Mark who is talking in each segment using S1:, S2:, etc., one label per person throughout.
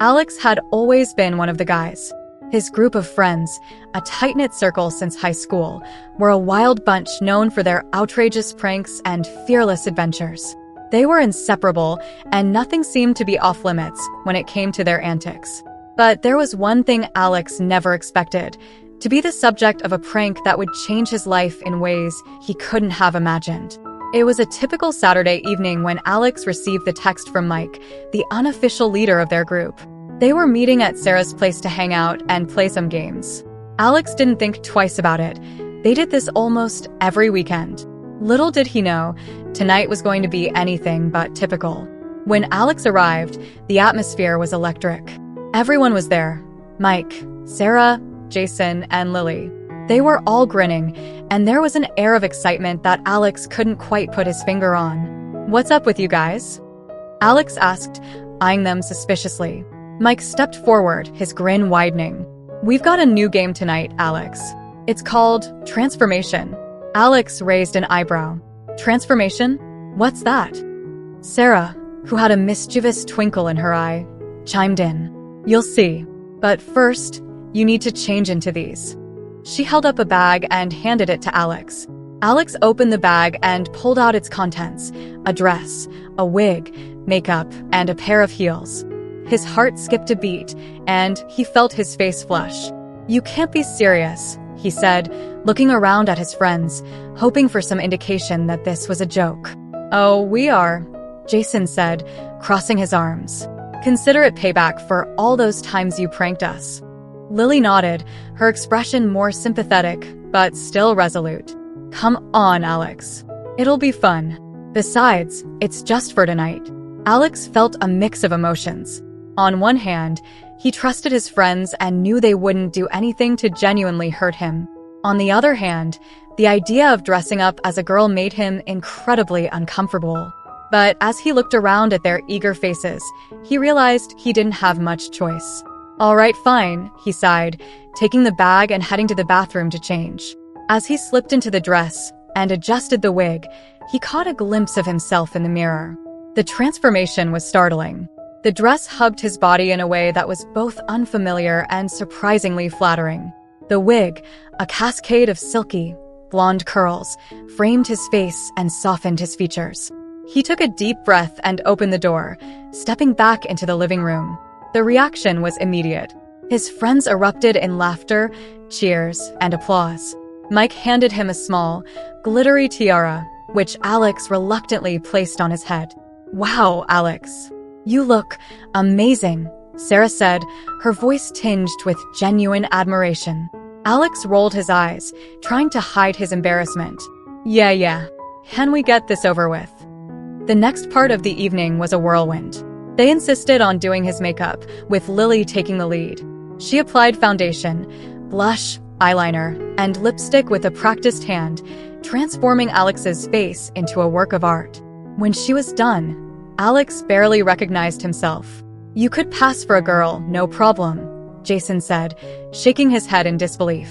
S1: Alex had always been one of the guys. His group of friends, a tight-knit circle since high school, were a wild bunch known for their outrageous pranks and fearless adventures. They were inseparable, and nothing seemed to be off-limits when it came to their antics. But there was one thing Alex never expected: to be the subject of a prank that would change his life in ways he couldn't have imagined. It was a typical Saturday evening when Alex received the text from Mike, the unofficial leader of their group. They were meeting at Sarah's place to hang out and play some games. Alex didn't think twice about it. They did this almost every weekend. Little did he know, tonight was going to be anything but typical. When Alex arrived, the atmosphere was electric. Everyone was there: Mike, Sarah, Jason, and Lily. They were all grinning, and there was an air of excitement that Alex couldn't quite put his finger on. "What's up with you guys?" Alex asked, eyeing them suspiciously. Mike stepped forward, his grin widening. "We've got a new game tonight, Alex. It's called Transformation." Alex raised an eyebrow. "Transformation? What's that?" Sarah, who had a mischievous twinkle in her eye, chimed in. "You'll see. But first, you need to change into these." She held up a bag and handed it to Alex. Alex opened the bag and pulled out its contents: a dress, a wig, makeup, and a pair of heels. His heart skipped a beat, and he felt his face flush. "You can't be serious," he said, looking around at his friends, hoping for some indication that this was a joke. "Oh, we are," Jason said, crossing his arms. "Consider it payback for all those times you pranked us." Lily nodded, her expression more sympathetic, but still resolute. "Come on, Alex. It'll be fun. Besides, it's just for tonight." Alex felt a mix of emotions. On one hand, he trusted his friends and knew they wouldn't do anything to genuinely hurt him. On the other hand, the idea of dressing up as a girl made him incredibly uncomfortable. But as he looked around at their eager faces, he realized he didn't have much choice. "All right, fine," he sighed, taking the bag and heading to the bathroom to change. As he slipped into the dress and adjusted the wig, he caught a glimpse of himself in the mirror. The transformation was startling. The dress hugged his body in a way that was both unfamiliar and surprisingly flattering. The wig, a cascade of silky, blonde curls, framed his face and softened his features. He took a deep breath and opened the door, stepping back into the living room. The reaction was immediate. His friends erupted in laughter, cheers, and applause. Mike handed him a small, glittery tiara, which Alex reluctantly placed on his head. "Wow, Alex. You look amazing," Sarah said, her voice tinged with genuine admiration. Alex rolled his eyes, trying to hide his embarrassment. Yeah. Can we get this over with?" The next part of the evening was a whirlwind. They insisted on doing his makeup, with Lily taking the lead. She applied foundation, blush, eyeliner, and lipstick with a practiced hand, transforming Alex's face into a work of art. When she was done, Alex barely recognized himself. "You could pass for a girl, no problem," Jason said, shaking his head in disbelief.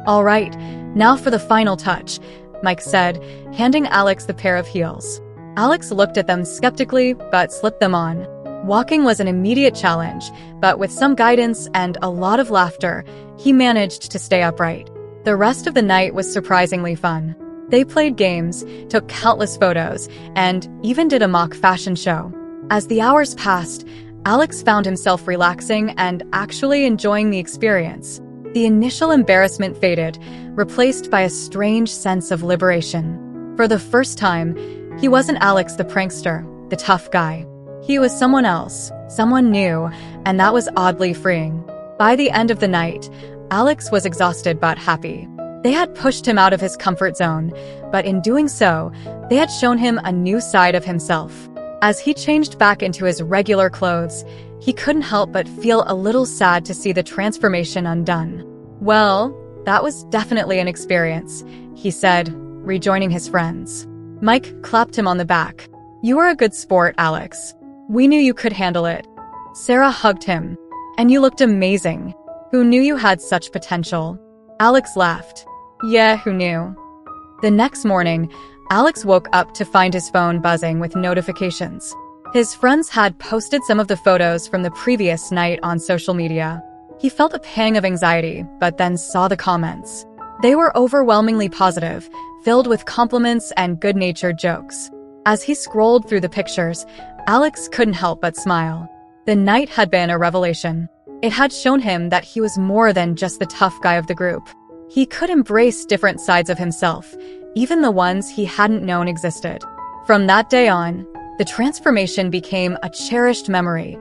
S1: "All right, now for the final touch," Mike said, handing Alex the pair of heels. Alex looked at them skeptically, but slipped them on. Walking was an immediate challenge, but with some guidance and a lot of laughter, he managed to stay upright. The rest of the night was surprisingly fun. They played games, took countless photos, and even did a mock fashion show. As the hours passed, Alex found himself relaxing and actually enjoying the experience. The initial embarrassment faded, replaced by a strange sense of liberation. For the first time, he wasn't Alex the prankster, the tough guy. He was someone else, someone new, and that was oddly freeing. By the end of the night, Alex was exhausted but happy. They had pushed him out of his comfort zone, but in doing so, they had shown him a new side of himself. As he changed back into his regular clothes, he couldn't help but feel a little sad to see the transformation undone. "Well, that was definitely an experience," he said, rejoining his friends. Mike clapped him on the back. "You were a good sport, Alex. We knew you could handle it." Sarah hugged him. "And you looked amazing. Who knew you had such potential?" Alex laughed. "Yeah, who knew?" The next morning, Alex woke up to find his phone buzzing with notifications. His friends had posted some of the photos from the previous night on social media. He felt a pang of anxiety, but then saw the comments. They were overwhelmingly positive, filled with compliments and good-natured jokes. As he scrolled through the pictures, Alex couldn't help but smile. The night had been a revelation. It had shown him that he was more than just the tough guy of the group. He could embrace different sides of himself, even the ones he hadn't known existed. From that day on, the transformation became a cherished memory,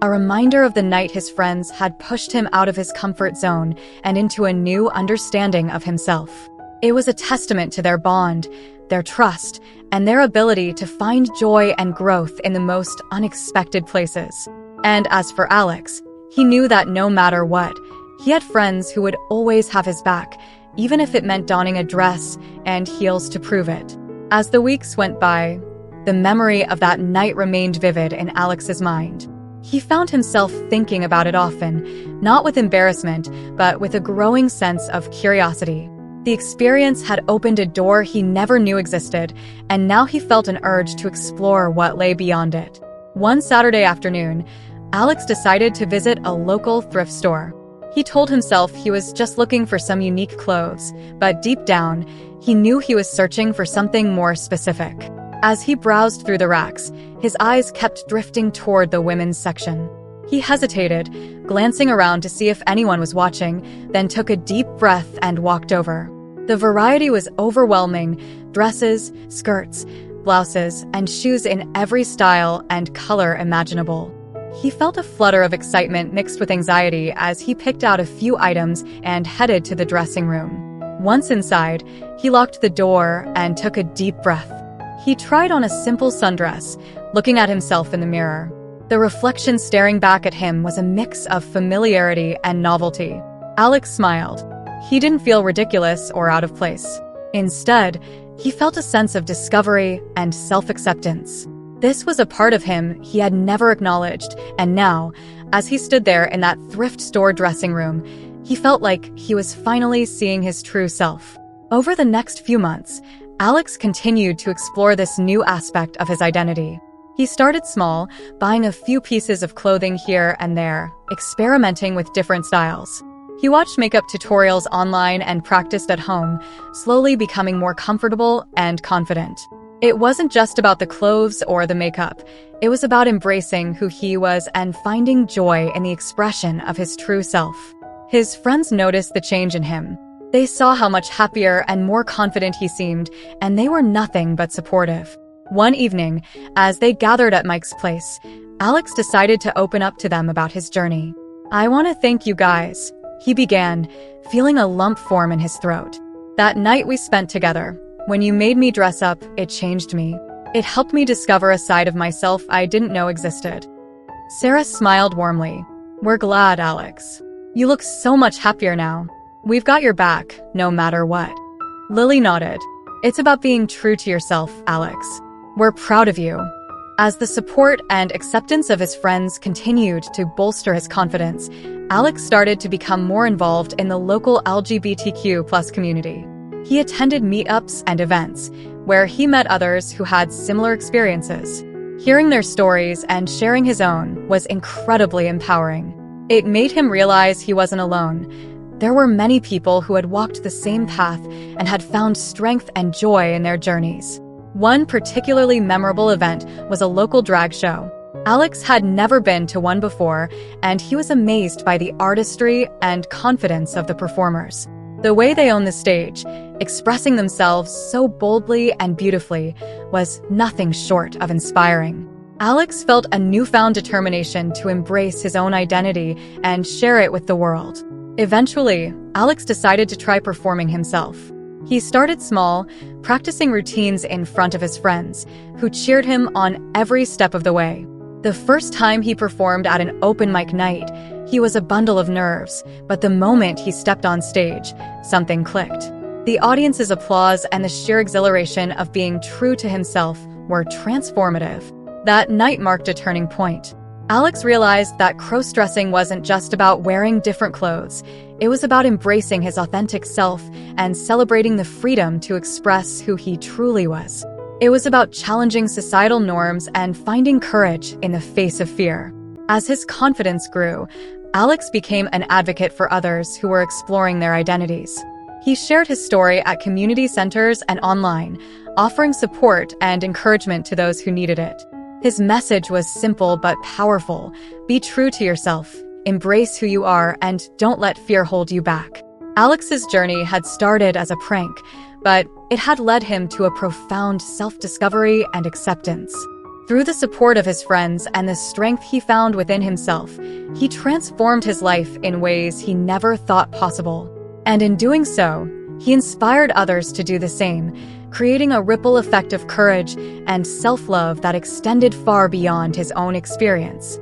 S1: a reminder of the night his friends had pushed him out of his comfort zone and into a new understanding of himself. It was a testament to their bond, their trust, and their ability to find joy and growth in the most unexpected places. And as for Alex, he knew that no matter what, he had friends who would always have his back, even if it meant donning a dress and heels to prove it. As the weeks went by, the memory of that night remained vivid in Alex's mind. He found himself thinking about it often, not with embarrassment, but with a growing sense of curiosity. The experience had opened a door he never knew existed, and now he felt an urge to explore what lay beyond it. One Saturday afternoon, Alex decided to visit a local thrift store. He told himself he was just looking for some unique clothes, but deep down, he knew he was searching for something more specific. As he browsed through the racks, his eyes kept drifting toward the women's section. He hesitated, glancing around to see if anyone was watching, then took a deep breath and walked over. The variety was overwhelming: dresses, skirts, blouses, and shoes in every style and color imaginable. He felt a flutter of excitement mixed with anxiety as he picked out a few items and headed to the dressing room. Once inside, he locked the door and took a deep breath. He tried on a simple sundress, looking at himself in the mirror. The reflection staring back at him was a mix of familiarity and novelty. Alex smiled. He didn't feel ridiculous or out of place. Instead, he felt a sense of discovery and self-acceptance. This was a part of him he had never acknowledged, and now, as he stood there in that thrift store dressing room, he felt like he was finally seeing his true self. Over the next few months, Alex continued to explore this new aspect of his identity. He started small, buying a few pieces of clothing here and there, experimenting with different styles. He watched makeup tutorials online and practiced at home, slowly becoming more comfortable and confident. It wasn't just about the clothes or the makeup. It was about embracing who he was and finding joy in the expression of his true self. His friends noticed the change in him. They saw how much happier and more confident he seemed, and they were nothing but supportive. One evening, as they gathered at Mike's place, Alex decided to open up to them about his journey. "I want to thank you guys," he began, feeling a lump form in his throat. "That night we spent together, when you made me dress up, it changed me. It helped me discover a side of myself I didn't know existed." Sarah smiled warmly. "We're glad, Alex. You look so much happier now. We've got your back, no matter what." Lily nodded. "It's about being true to yourself, Alex. We're proud of you." As the support and acceptance of his friends continued to bolster his confidence, Alex started to become more involved in the local LGBTQ+ community. He attended meetups and events, where he met others who had similar experiences. Hearing their stories and sharing his own was incredibly empowering. It made him realize he wasn't alone. There were many people who had walked the same path and had found strength and joy in their journeys. One particularly memorable event was a local drag show. Alex had never been to one before, and he was amazed by the artistry and confidence of the performers. The way they owned the stage, expressing themselves so boldly and beautifully, was nothing short of inspiring. Alex felt a newfound determination to embrace his own identity and share it with the world. Eventually, Alex decided to try performing himself. He started small, practicing routines in front of his friends, who cheered him on every step of the way. The first time he performed at an open mic night, he was a bundle of nerves, but the moment he stepped on stage, something clicked. The audience's applause and the sheer exhilaration of being true to himself were transformative. That night marked a turning point. Alex realized that crossdressing wasn't just about wearing different clothes. It was about embracing his authentic self and celebrating the freedom to express who he truly was. It was about challenging societal norms and finding courage in the face of fear. As his confidence grew, Alex became an advocate for others who were exploring their identities. He shared his story at community centers and online, offering support and encouragement to those who needed it. His message was simple but powerful. Be true to yourself, embrace who you are, and don't let fear hold you back. Alex's journey had started as a prank, but it had led him to a profound self-discovery and acceptance. Through the support of his friends and the strength he found within himself, he transformed his life in ways he never thought possible. And in doing so, he inspired others to do the same, creating a ripple effect of courage and self-love that extended far beyond his own experience.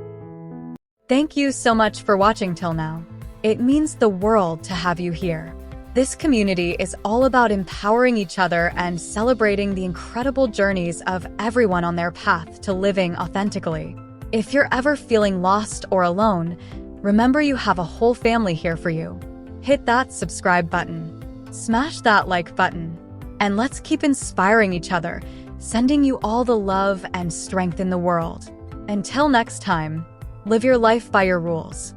S1: Thank you so much for watching till now. It means the world to have you here. This community is all about empowering each other and celebrating the incredible journeys of everyone on their path to living authentically. If you're ever feeling lost or alone, remember you have a whole family here for you. Hit that subscribe button, smash that like button, and let's keep inspiring each other, sending you all the love and strength in the world. Until next time, live your life by your rules.